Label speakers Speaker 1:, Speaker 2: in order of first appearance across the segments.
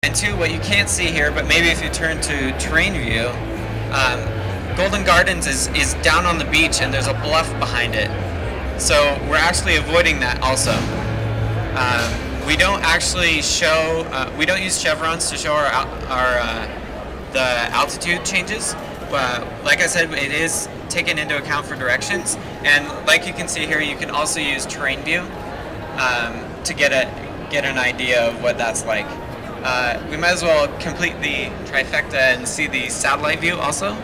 Speaker 1: And two, what you can't see here, but maybe if you turn to terrain view, Golden Gardens is down on the beach and there's a bluff behind it. So we're actually avoiding that also. We don't actually show, we don't use chevrons to show the altitude changes. Like I said, it is taken into account for directions. And like you can see here, you can also use terrain view to get an idea of what that's like. We might as well complete the trifecta and see the satellite view also.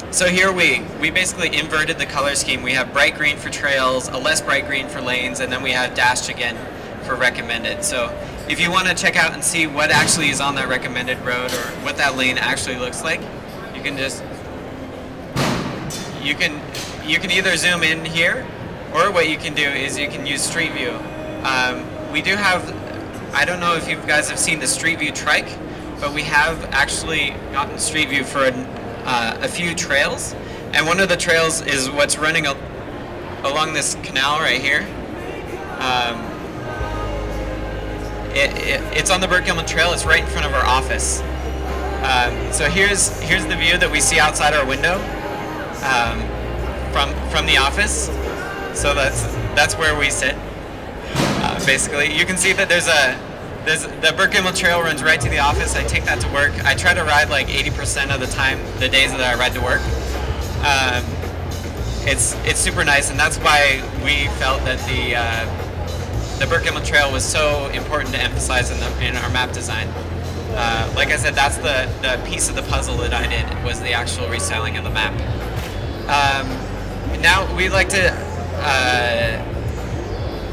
Speaker 1: So here we basically inverted the color scheme. We have bright green for trails, a less bright green for lanes, and then we have dashed again for recommended. So if you want to check out and see what actually is on that recommended road or what that lane actually looks like, you can just, you can either zoom in here, or what you can do is you can use Street View. We do have, I don't know if you guys have seen the Street View trike, but we have actually gotten Street View for a few trails, and one of the trails is what's running along this canal right here. It's on the Burt Gilman Trail. It's right in front of our office. So here's the view that we see outside our window from the office. So that's where we sit. Basically, you can see that the Burt Gilman Trail runs right to the office. I take that to work. I try to ride like 80% of the time, the days that I ride to work. It's super nice, and that's why we felt that the Burt Gilman Trail was so important to emphasize in our map design. Like I said, that's the piece of the puzzle that I did, was the actual restyling of the map. Now we'd like to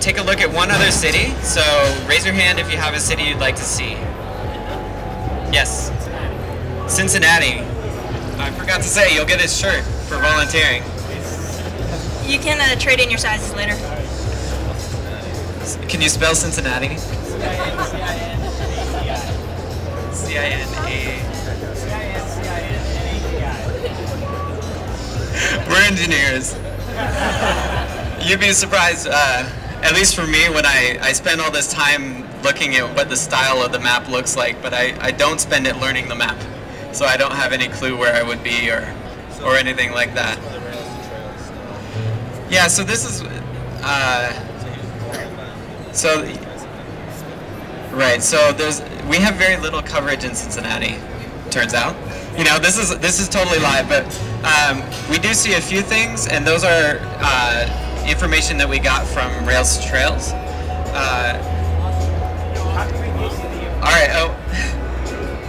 Speaker 1: take a look at one other city, so raise your hand if you have a city you'd like to see. Yes. Cincinnati. I forgot to say, you'll get his shirt for volunteering.
Speaker 2: You can trade in your sizes later.
Speaker 1: Can you spell Cincinnati? C-I-N-A. We're engineers. You'd be surprised, at least for me, when I spend all this time looking at what the style of the map looks like, but I don't spend it learning the map. So I don't have any clue where I would be or anything like that. Yeah, so this is, we have very little coverage in Cincinnati, turns out. You know, this is totally live, but we do see a few things, and those are information that we got from Rails to Trails. All right.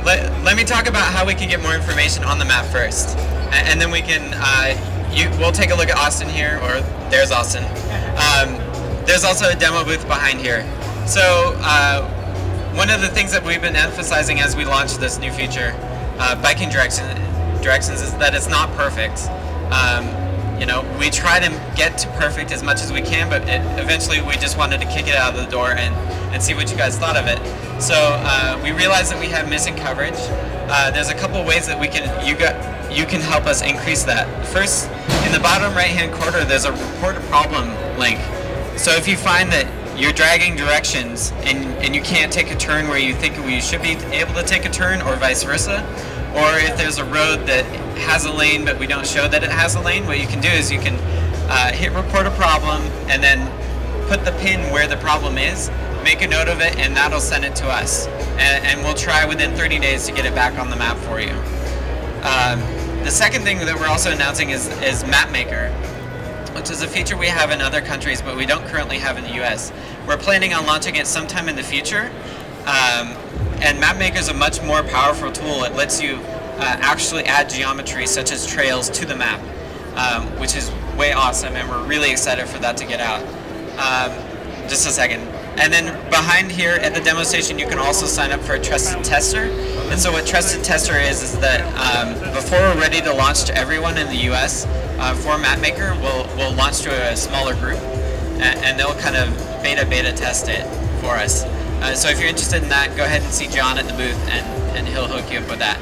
Speaker 1: Let me talk about how we can get more information on the map first, and then we can. We'll take a look at Austin here, or there's Austin. There's also a demo booth behind here. So one of the things that we've been emphasizing as we launch this new feature, biking directions, is that it's not perfect. You know, we try to get to perfect as much as we can, but eventually we just wanted to kick it out of the door and see what you guys thought of it. So we realized that we have missing coverage. There's a couple ways that you can help us increase that. First, in the bottom right-hand corner, there's a report a problem link. So if you find that you're dragging directions and you can't take a turn where you think you should be able to take a turn, or vice versa, or if there's a road that has a lane but we don't show that it has a lane, what you can do is you can hit report a problem and then put the pin where the problem is, make a note of it, and that'll send it to us. And we'll try within 30 days to get it back on the map for you. The second thing that we're also announcing is MapMaker, which is a feature we have in other countries but we don't currently have in the US. We're planning on launching it sometime in the future. And MapMaker is a much more powerful tool. It lets you actually add geometry such as trails to the map, which is way awesome, and we're really excited for that to get out. Just a second. And then behind here at the demo station, you can also sign up for a Trusted Tester. And so what Trusted Tester is that before we're ready to launch to everyone in the US for MapMaker, we'll launch to a smaller group, and they'll kind of beta test it for us. So if you're interested in that, go ahead and see John at the booth, and he'll hook you up with that.